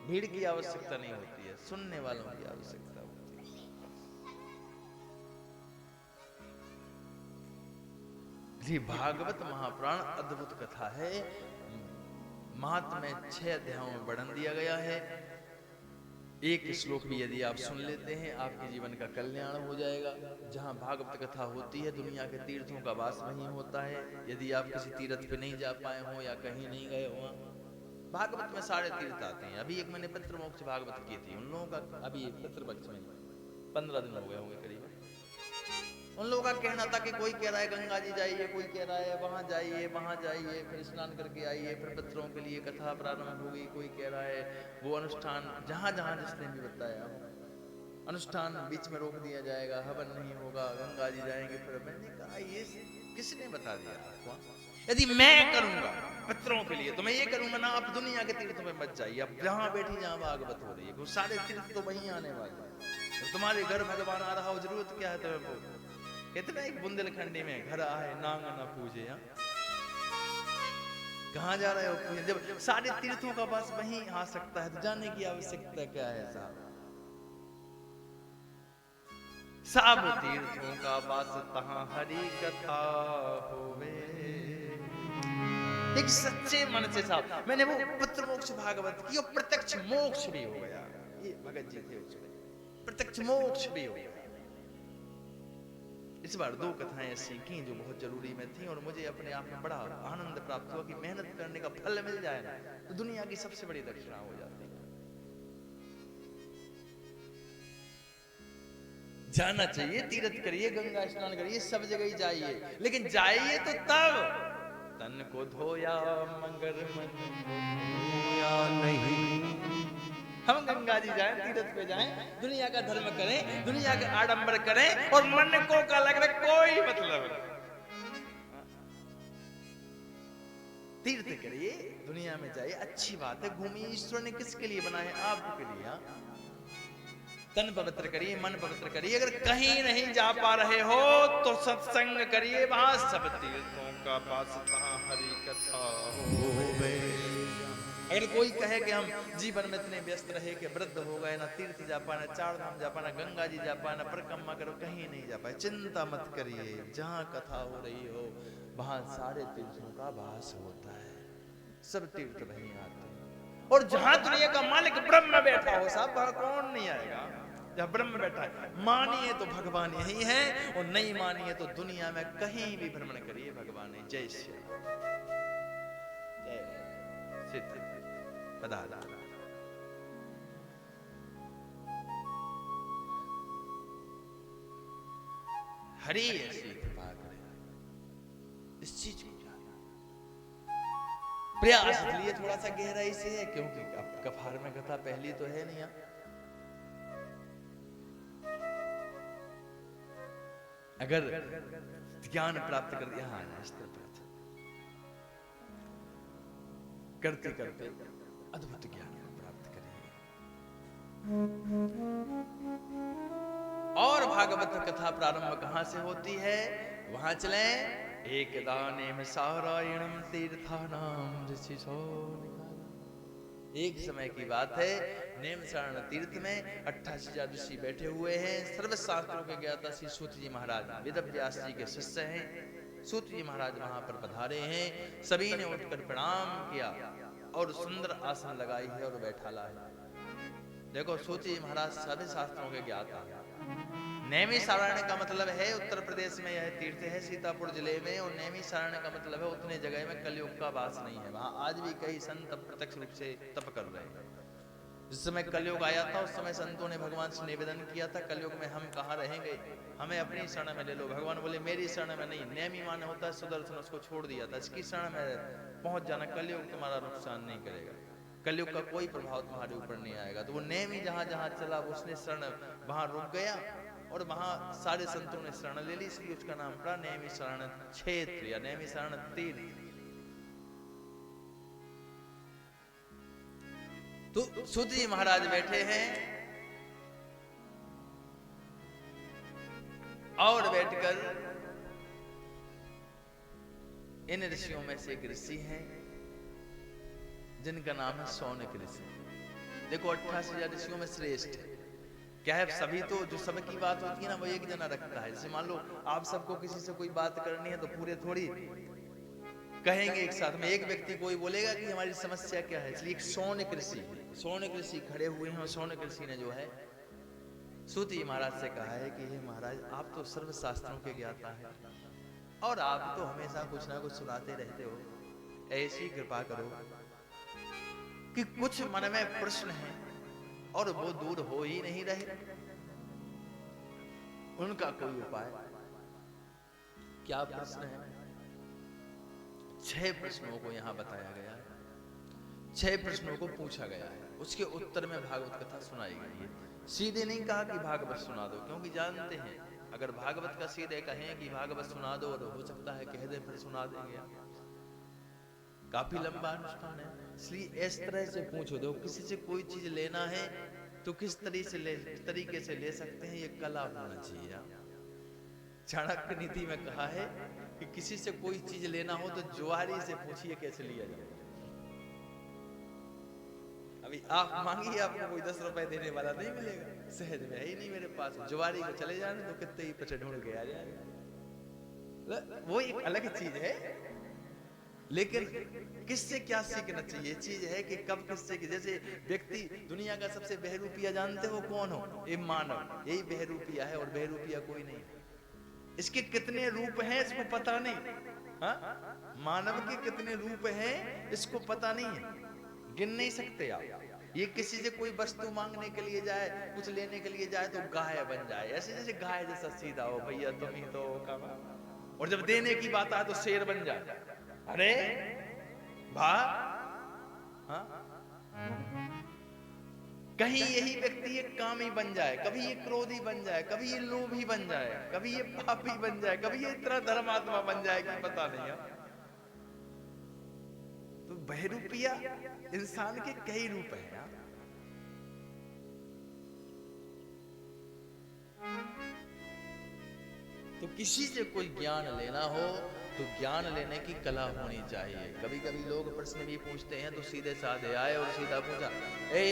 भीड़ की आवश्यकता नहीं होती है, सुनने वालों की आवश्यकता होती है। जी भागवत महापुराण अद्भुत कथा है। महात्म्य में 6 अध्यायों में वर्णन दिया गया है। एक श्लोक भी यदि आप सुन लेते हैं आपके जीवन का कल्याण हो जाएगा। जहां भागवत कथा होती है दुनिया के तीर्थों का वास वहीं होता है। यदि आप किसी तीर्थ पे नहीं जा पाए हो या कहीं नहीं गए हो, भागवत में सारे तीर्थ आते हैं। अभी एक मैंने पितृमोक्ष भागवत की थी, उन लोगों का अभी पितृपक्ष में 15 दिन हो गए होंगे करीब। उन लोगों का कहना था कि कोई कह रहा है गंगा जी जाइए, कोई कह रहा है वहां जाइए, फिर स्नान करके आइए, फिर पितरों के लिए कथा प्रारंभ होगी। कोई कह रहा है वो अनुष्ठान जहां जहां जिसने भी बताया अनुष्ठान बीच में रोक दिया जाएगा, हवन नहीं होगा, गंगा जी जाएंगे। फिर मैंने कहा ये किसने बता दिया आपको? यदि मैं करूंगा पितरों के लिए तो मैं ये करूंगा ना, आप दुनिया के तीर्थों में मत जाइए। अब जहां बैठी जहां भागवत हो रही है, वो सारे तीर्थ तो वहीं आने वाले हैं। तो तुम्हारे घर भगवान आ रहा हो, जरूरत क्या है तुम्हें? कितना एक बुंदेलखंडी में घर आए नांग न पूजे। कहां जा रहे हो पूजे? जब सारे तीर्थों का वास वहीं आ सकता है तो जाने की आवश्यकता क्या है साहब? सब तीर्थों का वास तहां हरि कथा होवे। एक सच्चे मन से साहब मैंने वो पितृमोक्ष भागवत की और प्रत्यक्ष मोक्ष भी हो गया। ये भगत जी थे उसमें, प्रत्यक्ष मोक्ष भी हो गया। इस बार 2 कथाएं ऐसी की जो बहुत जरूरी में थी और मुझे अपने आप में बड़ा आनंद प्राप्त हुआ कि मेहनत करने का फल मिल जाए ना तो दुनिया की सबसे बड़ी दक्षिणा हो जाती है। जाना चाहिए, तीर्थ करिए, गंगा स्नान करिए, सब जगह जाइए, लेकिन जाइए तो तब तन को धोया मगर मन को धोया नहीं। हम गंगा जी जाएं, तीर्थ पे जाएं, दुनिया का धर्म करें, दुनिया का आडंबर करें और मन को का लग रहा कोई मतलब नहीं। तीर्थ करिए, दुनिया में जाइए, अच्छी बात है, घूमिए। ईश्वर ने किसके लिए बनाए? आपके लिए। तन पवित्र करिए, मन पवित्र करिए। अगर कहीं नहीं जा पा रहे हो तो सत्संग करिए, वहां सब तीर्थों का वास तहां हरि कथा होवे। अगर कोई कहे कि हम जीवन में इतने व्यस्त रहे कि वृद्ध हो गए, ना तीर्थ जा पाए, ना 4 धाम जा पाए, ना गंगा जी जा पाए, ना परिक्रमा करो, कहीं नहीं जा पाए, चिंता मत करिए। जहां कथा हो रही हो वहां सारे तीर्थों का वास होता है, सब तीर्थ वहीं आते हैं। और जहां दुनिया का मालिक ब्रह्म बैठा हो साहब, वहां कौन नहीं आएगा? जहां ब्रह्म बैठा है, मानिए तो भगवान यही है और नहीं मानिए तो दुनिया में कहीं भी भ्रमण करिए, भगवान है। जय श्री जय सिद्ध पदार्थ। हरि ऐसी कृपा करे, इस चीज को प्रयास इसलिए थोड़ा सा गहराई से है क्योंकि अब कफार में कथा पहली तो है नहीं। अगर ज्ञान प्राप्त कर दिया, हाँ इस तरह करते करते अद्भुत ज्ञान को प्राप्त करेंगे। और भागवत कथा प्रारंभ कहां से होती है? वहां चले। एक दाने में सारायणम तीर्थानाम ऋषि सो। एक समय की बात है, नेमसारण तीर्थ में 88 ऋषि बैठे हुए हैं। सर्वशास्त्रों के ज्ञाता श्री सूत जी महाराज वेदव्यास जी के शिष्य हैं। सूत जी महाराज वहां पर पधारे हैं। सभी ने उठकर प्रणाम किया और सुंदर आसन लगाई है और बैठाला है। देखो सूत जी महाराज सभी शास्त्रों के ज्ञाता हैं। नैमिषारण्य का मतलब है उत्तर प्रदेश में यह तीर्थ है, सीतापुर जिले में। और नैमिषारण्य का मतलब है उतने जगह में कलयुग का वास नहीं है। वहां आज भी कई संत प्रत्यक्ष रूप से तप कर रहे हैं। जिस समय कलयुग आया था उस समय संतों ने भगवान से निवेदन किया था, कलयुग में हम कहाँ रहेंगे, हमें अपनी शरण में ले लो। भगवान बोले मेरी शरण में नहीं। नेमि माने होता है सुदर्शन, उसको छोड़ दिया था। इसकी शरण में पहुंच जाना, कलयुग तुम्हारा नुकसान नहीं करेगा, कलयुग का कोई प्रभाव तुम्हारे ऊपर नहीं आएगा। तो वो नेमि जहां जहां चला उसने शरण वहां रुक गया और वहां सारे संतों ने शरण ले ली, इसलिए उसका नाम पड़ा नैमिषारण्य क्षेत्र या नैमिषारण्य तीर्थ। तो सूत जी महाराज बैठे हैं और बैठकर इन ऋषियों में से एक ऋषि हैं जिनका नाम है सौनक ऋषि। देखो 88,000 ऋषियों में श्रेष्ठ है। क्या है, सभी तो जो सब की बात होती है ना वो एक जना रखता है। जैसे मान लो आप सबको किसी से कोई बात करनी है तो पूरे थोड़ी कहेंगे एक साथ में। एक व्यक्ति कोई बोलेगा कि हमारी समस्या क्या है। इसलिए एक सौनक ऋषि खड़े हुए हैं और सौनक ऋषि ने जो है सूत जी महाराज से कहा है कि हे महाराज, आप तो सर्व शास्त्रों के ज्ञाता हैं और आप तो हमेशा कुछ ना कुछ सुनाते रहते हो। ऐसी कृपा करो कि कुछ मन में प्रश्न है और वो दूर हो ही नहीं रहे, उनका कोई उपाय। क्या प्रश्न है? 6 प्रश्नों को यहां बताया गया है, 6 प्रश्नों को पूछा गया है, उसके उत्तर में भागवत कथा सुनाई गई है। सीधे नहीं कहा कि भागवत सुना दो, क्योंकि जानते हैं अगर भागवत का सीधे कहें कि भागवत सुना दो, और हो सकता है कह दे फिर सुना देंगे, काफी लंबा अनुष्ठान है। इसलिए इस तरह से पूछो दो। किसी से कोई चीज लेना है तो किस तरीके से ले सकते हैं, ये कला होना चाहिए। चाणक्य नीति में कहा है कि किसी से कोई चीज लेना हो तो जुआरी से पूछिए कैसे लिया जाए। अभी आप मांगिए, आपको कोई 10 रुपए देने वाला नहीं मिलेगा, सहज में है ही नहीं मेरे पास। जुआरी को चले जाने तो कितने ही पचे ढूंढ के आ जाए, वो एक अलग चीज है। लेकिन किससे क्या सीखना चाहिए चीज है कि कब किससे की। जैसे व्यक्ति दुनिया का सबसे बहरूपिया जानते हो कौन हो? ये मानव, यही बहरूपिया है और बहरूपिया कोई नहीं। इसके कितने रूप हैं इसको पता नहीं। हा? मानव के कितने रूप हैं इसको पता नहीं है, गिन नहीं सकते आप। ये किसी से कोई वस्तु मांगने के लिए जाए, कुछ लेने के लिए जाए तो गाय बन जाए, ऐसे जैसे गाय जैसा सीधा हो, भैया तुम ही तो कमा। और जब देने की बात आए तो शेर बन जाए। अरे भा, हाँ? कहीं यही व्यक्ति एक कामी बन जाए, कभी ये क्रोधी बन जाए, कभी ये लोभी बन जाए, कभी ये पापी बन जाए, कभी ये इतना धर्मात्मा बन जाए कि पता नहीं है। तो बहरूपिया इंसान के कई रूप हैं यार। तो किसी से कोई ज्ञान लेना हो तो ज्ञान लेने की कला होनी चाहिए। कभी कभी लोग प्रश्न भी पूछते हैं तो सीधे साधे आए और सीधा पूछा, ए